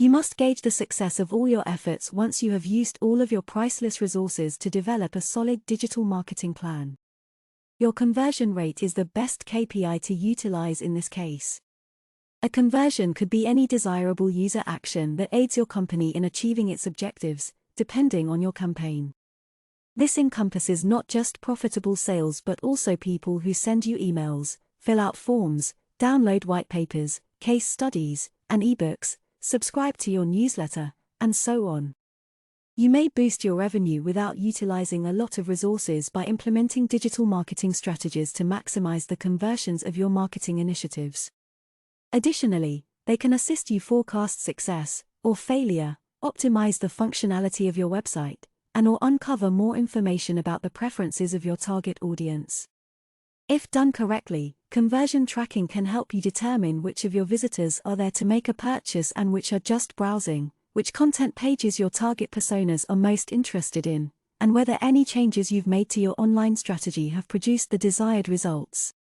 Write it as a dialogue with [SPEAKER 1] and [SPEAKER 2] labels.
[SPEAKER 1] You must gauge the success of all your efforts once you have used all of your priceless resources to develop a solid digital marketing plan. Your conversion rate is the best KPI to utilize in this case. A conversion could be any desirable user action that aids your company in achieving its objectives, depending on your campaign. This encompasses not just profitable sales but also people who send you emails, fill out forms, download white papers, case studies, and ebooks, subscribe to your newsletter, and so on. You may boost your revenue without utilizing a lot of resources by implementing digital marketing strategies to maximize the conversions of your marketing initiatives. Additionally, they can assist you forecast success or failure, optimize the functionality of your website, and/or uncover more information about the preferences of your target audience. If done correctly, conversion tracking can help you determine which of your visitors are there to make a purchase and which are just browsing, which content pages your target personas are most interested in, and whether any changes you've made to your online strategy have produced the desired results.